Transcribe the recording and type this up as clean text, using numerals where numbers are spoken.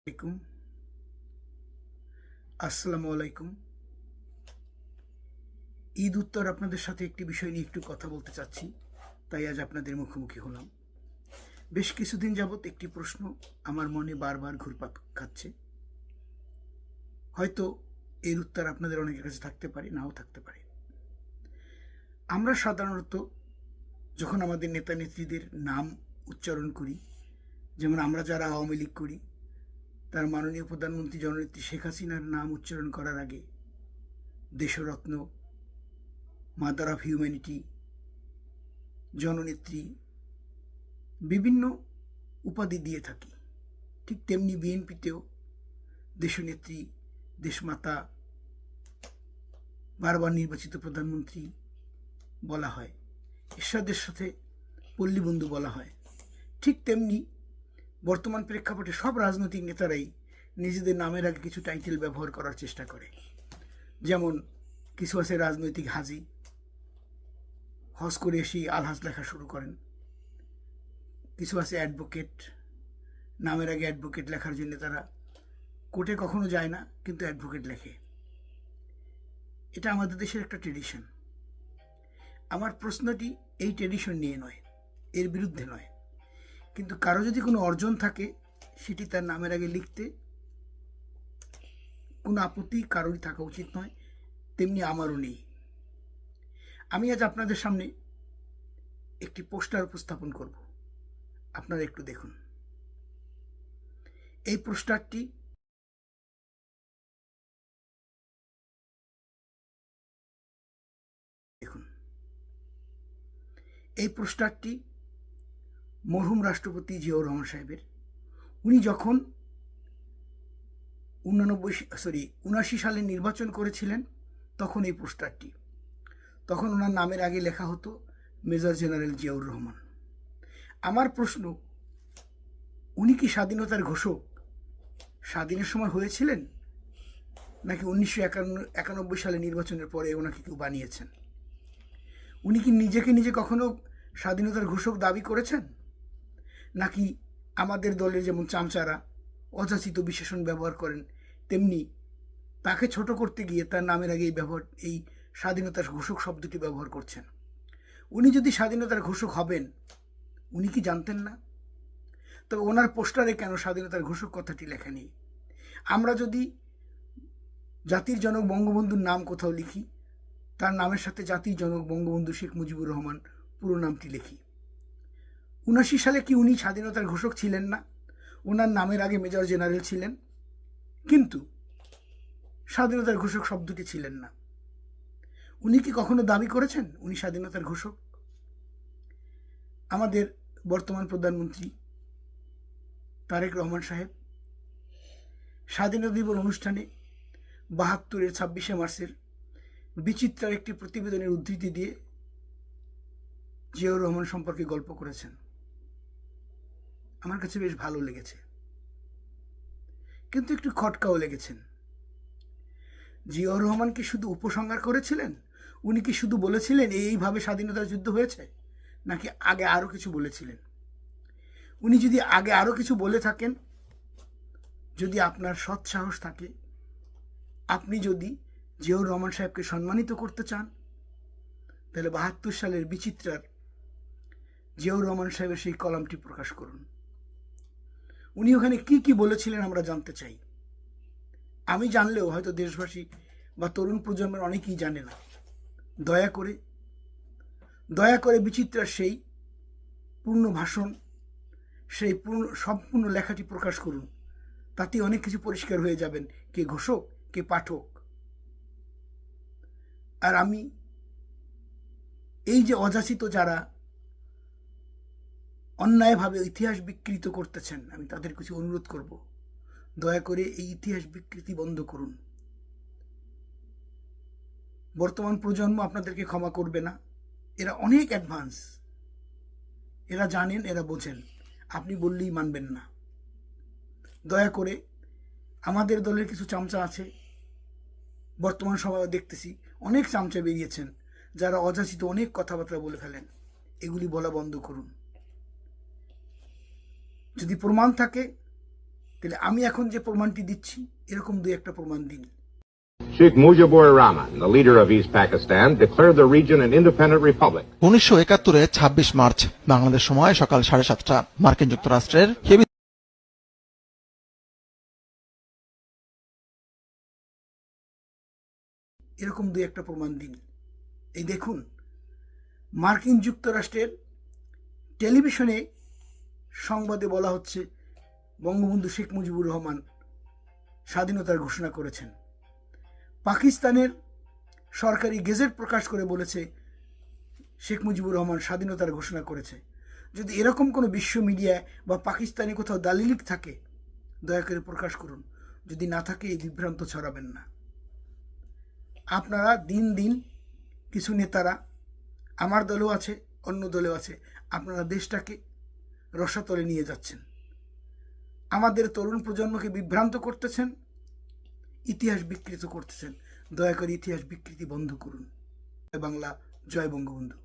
আলাইকুম। আসসালামু আলাইকুম। ঈদ উত্তর আপনাদের সাথে একটি বিষয় নিয়ে একটু কথা বলতে চাচ্ছি, তাই আজ আপনাদের মুখোমুখি হলাম। বেশ কিছুদিন যাবৎ একটি প্রশ্ন আমার মনে বারবার ঘুরপাক খাচ্ছে। হয়তো এর উত্তর আপনাদের অনেকের কাছে থাকতে পারে, নাও থাকতে পারে। আমরা সাধারণত যখন আমাদের নেতা নেত্রীদের নাম উচ্চারণ করি, যেমন আমরা যারা আওয়ামী লীগ করি, তার মাননীয় প্রধানমন্ত্রী জননেত্রী শেখ হাসিনার নাম উচ্চারণ করার আগে দেশরত্ন, মাদার অফ হিউম্যানিটি, জননেত্রী বিভিন্ন উপাধি দিয়ে থাকি। ঠিক তেমনি বিএনপিতেও দেশনেত্রী, দেশমাতা, বারবার নির্বাচিত প্রধানমন্ত্রী বলা হয়, এরশাদের সাথে পল্লীবন্ধু বলা হয়। ঠিক তেমনি বর্তমান প্রেক্ষাপটে সব রাজনৈতিক নেতারাই নিজেদের নামের আগে কিছু টাইটেল ব্যবহার করার চেষ্টা করে। যেমন কিছু আছে রাজনৈতিক হাজি, হজ করে এসেই আলহাজ লেখা শুরু করেন। কিছু আছে অ্যাডভোকেট, নামের আগে অ্যাডভোকেট লেখার জন্য তারা কোর্টে কখনো যায় না, কিন্তু অ্যাডভোকেট লেখে। এটা আমাদের দেশের একটা ট্রেডিশন। আমার প্রশ্নটি এই ট্রেডিশন নিয়ে নয়, এর বিরুদ্ধে নয়, কিন্তু কারো যদি কোনো অর্জন থাকে সেটি তার নামের আগে লিখতে কোনো আপত্তি কারোরই থাকা উচিত নয়, তেমনি আমারও নেই। আমি আজ আপনাদের সামনে একটি পোস্টার উপস্থাপন করব, আপনারা একটু দেখুন। এই পোস্টারটি দেখুন। এই পোস্টারটি মরহুম রাষ্ট্রপতি জিয়াউর রহমান সাহেবের। উনি যখন 79 সালে নির্বাচন করেছিলেন, তখন এই পোস্টারটি, তখন ওনার নামের আগে লেখা হতো মেজর জেনারেল জিয়াউর রহমান। আমার প্রশ্ন, উনি কি স্বাধীনতার ঘোষক স্বাধীনের সময় হয়েছিলেন, নাকি 1991 সালে নির্বাচনের পরে ওনাকে কেউ বানিয়েছেন? উনি কি নিজে কখনো স্বাধীনতার ঘোষক দাবি করেছেন, নাকি আমাদের দলের যেমন চামচারা অযাচিত বিশেষণ ব্যবহার করেন, তেমনি তাকে ছোট করতে গিয়ে তার নামের আগে এই স্বাধীনতার ঘোষক শব্দটি ব্যবহার করছেন? উনি যদি স্বাধীনতার ঘোষক হবেন, উনি কি জানতেন না? তবে ওনার পোস্টারে কেন স্বাধীনতার ঘোষক কথাটি লেখা নেই? আমরা যদি জাতির জনক বঙ্গবন্ধুর নাম কোথাও লিখি, তার নামের সাথে জাতির জনক বঙ্গবন্ধু শেখ মুজিবুর রহমান পুরো নামটি লিখি। 79 সালে কি উনি স্বাধীনতার ঘোষক ছিলেন না? ওনার নামের আগে মেজর জেনারেল ছিলেন, কিন্তু স্বাধীনতার ঘোষক শব্দটি ছিলেন না। উনি কি কখনো দাবি করেছেন উনি স্বাধীনতার ঘোষক? আমাদের বর্তমান প্রধানমন্ত্রী তারেক রহমান সাহেব স্বাধীনতা দিবস অনুষ্ঠানে 72-এর 26শে মার্চের বিচিত্রার একটি প্রতিবেদনের উদ্ধৃতি দিয়ে জিয়াউর রহমান সম্পর্কে গল্প করেছেন। আমার কাছে বেশ ভালো লেগেছে, কিন্তু একটু খটকাও লেগেছেন। জিয়াউর রহমান কি শুধু উপসংহার করেছিলেন? উনি কি শুধু বলেছিলেন এইভাবে স্বাধীনতার যুদ্ধ হয়েছে, নাকি আগে আরও কিছু বলেছিলেন? উনি যদি আগে আরও কিছু বলে থাকেন, যদি আপনার সৎ সাহস থাকে, আপনি যদি জিয়াউর রহমান সাহেবকে সম্মানিত করতে চান, তাহলে 72 সালের বিচিত্রার জিয়াউর রহমান সাহেবের সেই কলামটি প্রকাশ করুন। উনি ওখানে কি বলেছিলেন আমরা জানতে চাই। আমি জানলেও হয়তো দেশবাসী বা তরুণ প্রজন্মের অনেকেই জানে না। দয়া করে বিচিত্রার সেই পূর্ণ ভাষণ, সেই সম্পূর্ণ লেখাটি প্রকাশ করুন। তাতে অনেক কিছু পরিষ্কার হয়ে যাবেন, কে ঘোষক কে পাঠক। আর আমি এই যে অযাচিত যারা অন্যায়ভাবে ইতিহাস বিকৃত করতেছেন, আমি তাদের কিছু অনুরোধ করব, দয়া করে এই ইতিহাস বিকৃতি বন্ধ করুন। বর্তমান প্রজন্ম আপনাদেরকে ক্ষমা করবে না। এরা অনেক অ্যাডভান্স, এরা জানেন, এরা বোঝেন, আপনি বললেই মানবেন না। দয়া করে, আমাদের দলের কিছু চামচা আছে, বর্তমান সময়ে দেখতেছি অনেক চামচা বেরিয়েছেন, যারা অযাচিত অনেক কথাবার্তা বলে ফেলেন। এগুলি বলা বন্ধ করুন। যদি প্রমাণ থাকে তাহলে আমি এখন যে প্রমাণটি দিচ্ছি এরকম দুই একটা প্রমাণ দিন। Sheikh Mujibur Rahman, the leader of East Pakistan, declared the region an independent republic. 1971 26 March Bangladesh সময় সকাল 7:30 মার্কিন যুক্তরাষ্ট্রের হেবি এরকম দুই একটা প্রমাণ দিন। এই দেখুন, মার্কিন যুক্তরাষ্ট্রের টেলিভিশনে সংবাদে বলা হচ্ছে বঙ্গবন্ধু শেখ মুজিবুর রহমান স্বাধীনতার ঘোষণা করেছেন। পাকিস্তানের সরকারি গেজেট প্রকাশ করে বলেছে শেখ মুজিবুর রহমান স্বাধীনতার ঘোষণা করেছে। যদি এরকম কোনো বিশ্ব মিডিয়ায় বা পাকিস্তানি কোথাও দালিলিক থাকে দয়া করে প্রকাশ করুন, যদি না থাকে এই বিভ্রান্ত ছড়াবেন না। আপনারা দিন দিন কিছু নেতারা, আমার দলেও আছে অন্য দলেও আছে, আপনারা দেশটাকে রসাতলে নিয়ে যাচ্ছেন, আমাদের তরুণ প্রজন্মকে বিভ্রান্ত করতেছেন, ইতিহাস বিকৃত করতেছেন। দয়া করে ইতিহাস বিকৃতি বন্ধ করুন। জয় বাংলা, জয় বঙ্গবন্ধু।